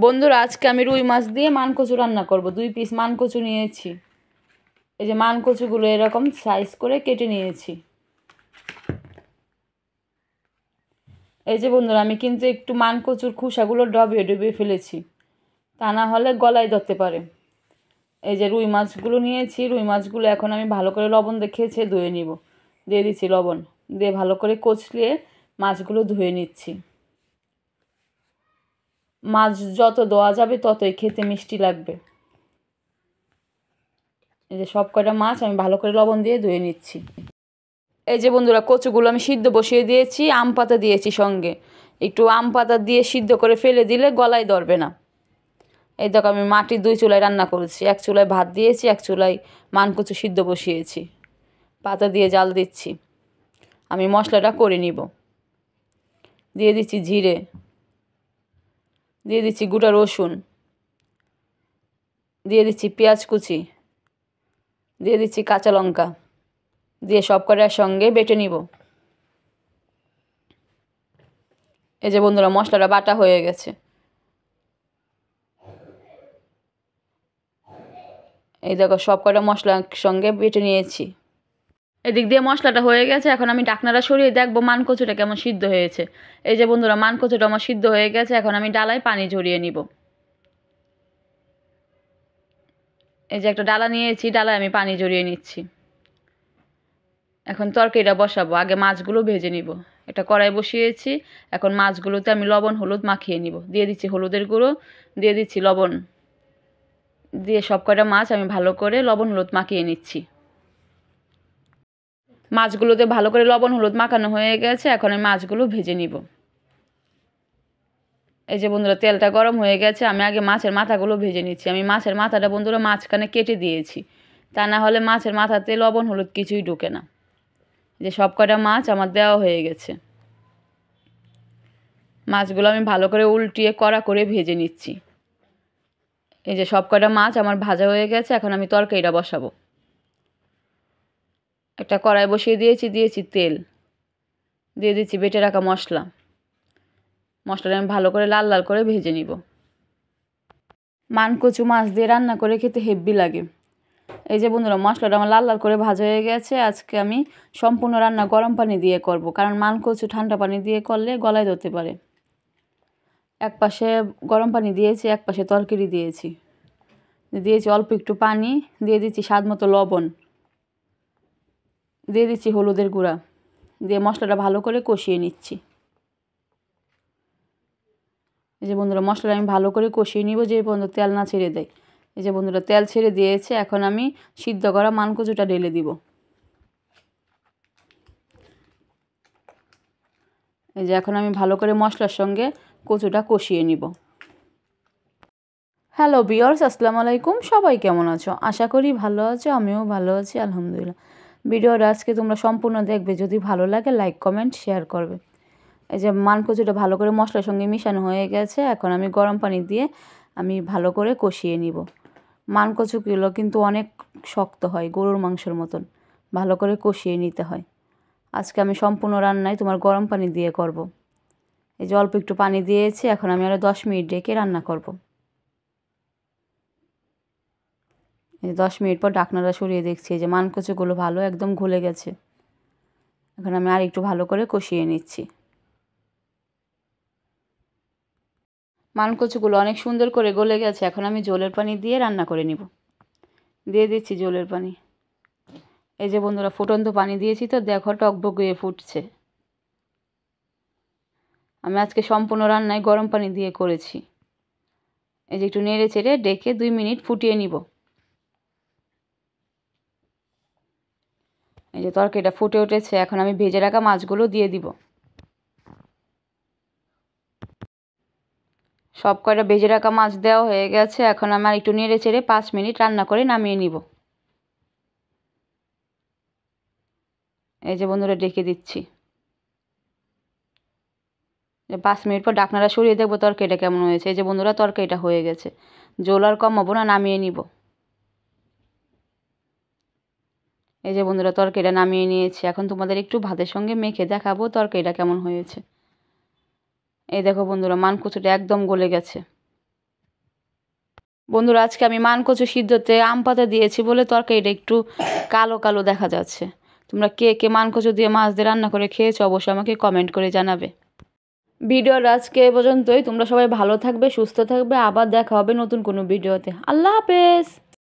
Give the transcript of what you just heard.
বন্ধুরা, আজকে আমি রুই মাছ দিয়ে মানকচু রান্না করব। 2 পিস মানকচু নিয়েছি। এই যে মানকচুগুলো এরকম সাইজ করে কেটে নিয়েছি। এই যে বন্ধুরা, আমি কিন্তু একটু মানকচুর খোসাগুলো ডবিয়ে ডুবিয়ে ফেলেছি, তা না হলে গলায় ধরতে পারে। এই যে রুই মাছগুলো নিয়েছি। রুই মাছগুলো এখন আমি ভালো করে লবণ দেখেছে ধুয়ে নিব। দিয়ে দিচ্ছি লবণ, দিয়ে ভালো করে কচলিয়ে মাছগুলো ধুয়ে নিচ্ছি। মাছ যত ধোয়া যাবে ততই খেতে মিষ্টি লাগবে। এই যে সব কয়টা মাছ আমি ভালো করে লবণ দিয়ে ধুয়ে নিচ্ছি। এই যে বন্ধুরা, কচুগুলো আমি সিদ্ধ বসিয়ে দিয়েছি, আম পাতা দিয়েছি সঙ্গে। একটু আম পাতা দিয়ে সিদ্ধ করে ফেলে দিলে গলায় ধরবে না। এই দেখো, আমি মাটির 2 চুলায় রান্না করেছি। এক চুলায় ভাত দিয়েছি, এক চুলায় মানকচু সিদ্ধ বসিয়েছি। পাতা দিয়ে জাল দিচ্ছি। আমি মশলাটা করে নিব। দিয়ে দিচ্ছি জিরে, দিয়ে দিচ্ছি গোটা রসুন, দিয়ে দিচ্ছি পেঁয়াজ কুচি, দিয়ে দিচ্ছি কাঁচা লঙ্কা, দিয়ে সব কটার সঙ্গে বেটে নিব। এই যে বন্ধুরা, মশলাটা বাটা হয়ে গেছে। এই দেখো, সব কটা মশলার সঙ্গে বেটে নিয়েছি। এদিক দিয়ে মশলাটা হয়ে গেছে। এখন আমি ঢাকনাটা সরিয়ে দেখবো মানকচুটা কেমন সিদ্ধ হয়েছে। এই যে বন্ধুরা, মানকচুটা আমার সিদ্ধ হয়ে গেছে। এখন আমি ডালায় পানি ঝরিয়ে নিব। এই যে একটা ডালা নিয়েছি, ডালায় আমি পানি ঝরিয়ে নিচ্ছি। এখন তরকারিটা বসাবো। আগে মাছগুলো ভেজে নিব। একটা কড়াই বসিয়েছি। এখন মাছগুলোতে আমি লবণ হলুদ মাখিয়ে নিব। দিয়ে দিচ্ছি হলুদের গুঁড়ো, দিয়ে দিচ্ছি লবণ, দিয়ে সব কয়টা মাছ আমি ভালো করে লবণ হলুদ মাখিয়ে নিচ্ছি। মাছগুলোতে ভালো করে লবণ হলুদ মাখানো হয়ে গেছে। এখন আমি মাছগুলো ভেজে নিব। এই যে বন্ধুরা, তেলটা গরম হয়ে গেছে। আমি আগে মাছের মাথাগুলো ভেজে নিচ্ছি। আমি মাছের মাথাটা বন্ধুরা মাঝখানে কেটে দিয়েছি, তা না হলে মাছের মাথাতে লবণ হলুদ কিছুই ঢোকে না। যে সব কয়টা মাছ আমার দেওয়া হয়ে গেছে। মাছগুলো আমি ভালো করে উল্টিয়ে কড়া করে ভেজে নিচ্ছি। এই যে সব কয়টা মাছ আমার ভাজা হয়ে গেছে। এখন আমি তরকারিটা বসাবো। একটা কড়াই বসিয়ে দিয়েছি তেল, দিয়ে দিচ্ছি বেটে রাখা মশলা। মশলাটা আমি ভালো করে লাল লাল করে ভেজে নিব। মানকচু মাছ দিয়ে রান্না করে খেতে হেব্বি লাগে। এই যে বন্ধুরা, মশলাটা আমার লাল লাল করে ভাজা হয়ে গেছে। আজকে আমি সম্পূর্ণ রান্না গরম পানি দিয়ে করব, কারণ মানকচু ঠান্ডা পানি দিয়ে করলে গলায় ধরতে পারে। এক পাশে গরম পানি দিয়েছি, এক পাশে তরকারি দিয়েছি। অল্প একটু পানি, দিয়ে দিচ্ছি স্বাদ মতো লবণ, দিয়ে দিচ্ছি হলুদের গুঁড়া, দিয়ে মশলাটা ভালো করে কষিয়ে নিচ্ছি। এই যে বন্ধুরা, মশলাটা আমি ভালো করে কষিয়ে নিব যে পর্যন্ত তেল না ছেড়ে দেয়। এই যে বন্ধুরা, তেল ছেড়ে দিয়েছে। এখন আমি সিদ্ধ করা মানকচুটা ঢেলে দিব। এই যে এখন আমি ভালো করে মশলার সঙ্গে কচুটা কষিয়ে নিব। হ্যালো ভিউয়ার্স, আসসালামু আলাইকুম। সবাই কেমন আছো? আশা করি ভালো আছো। আমিও ভালো আছি, আলহামদুলিল্লাহ। ভিডিওটা আজকে তোমরা সম্পূর্ণ দেখবে। যদি ভালো লাগে লাইক কমেন্ট শেয়ার করবে। এই যে মানকচুটা ভালো করে মশলার সঙ্গে মিশানো হয়ে গেছে। এখন আমি গরম পানি দিয়ে আমি ভালো করে কষিয়ে নিব। মানকচুগুলো কিন্তু অনেক শক্ত হয়, গরুর মাংসের মতন। ভালো করে কষিয়ে নিতে হয়। আজকে আমি সম্পূর্ণ রান্নায় তোমার গরম পানি দিয়ে করব। এই যে অল্প একটু পানি দিয়েছি। এখন আমি আরও 10 মিনিট ঢেকে রান্না করব। এই 10 মিনিট পর ঢাকনাটা সরিয়ে দেখছি যে মানকচুগুলো ভালো একদম গলে গেছে। এখন আমি আর একটু ভালো করে কষিয়ে নিচ্ছি। মানকচুগুলো অনেক সুন্দর করে গলে গেছে। এখন আমি জলের পানি দিয়ে রান্না করে নিব। দিয়ে দিচ্ছি জলের পানি। এই যে বন্ধুরা, ফুটন্ত পানি দিয়েছি তো দেখো টকবক হয়ে ফুটছে। আমি আজকে সম্পূর্ণ রান্নায় গরম পানি দিয়ে করেছি। এই যে একটু নেড়ে চেড়ে ডেকে 2 মিনিট ফুটিয়ে নিব। এই যে তরকারিটা ফুটে উঠেছে। এখন আমি ভেজে রাখা মাছগুলো দিয়ে দিব। সব কয়টা ভেজে রাখা মাছ দেওয়া হয়ে গেছে। এখন আমি আর একটু নেড়ে চেড়ে 5 মিনিট রান্না করে নামিয়ে নিব। এই যে বন্ধুরা, ডেকে দিচ্ছি। 5 মিনিট পর ঢাকনাটা সরিয়ে দেখবো তরকারিটা কেমন হয়েছে। এই যে বন্ধুরা, তরকারিটা হয়ে গেছে। ঝোল আর কমাবো না, নামিয়ে নিব। এই যে বন্ধুরা, তরকারিটা নামিয়ে নিয়েছি। এখন তোমাদের একটু ভাতের সঙ্গে মেখে দেখাবো তরকারিটা কেমন হয়েছে। এই দেখো বন্ধুরা, মানকচুটা একদম গলে গেছে। বন্ধুরা, আজকে আমি মানকচু সিদ্ধতে আম পাতা দিয়েছি বলে তরকারিটা একটু কালো কালো দেখা যাচ্ছে। তোমরা কে কে মানকচু দিয়ে মাছ দিয়ে রান্না করে খেয়েছো অবশ্যই আমাকে কমেন্ট করে জানাবে। ভিডিওর আজকে এ পর্যন্তই। তোমরা সবাই ভালো থাকবে, সুস্থ থাকবে। আবার দেখা হবে নতুন কোনো ভিডিওতে। আল্লাহ হাফেজ।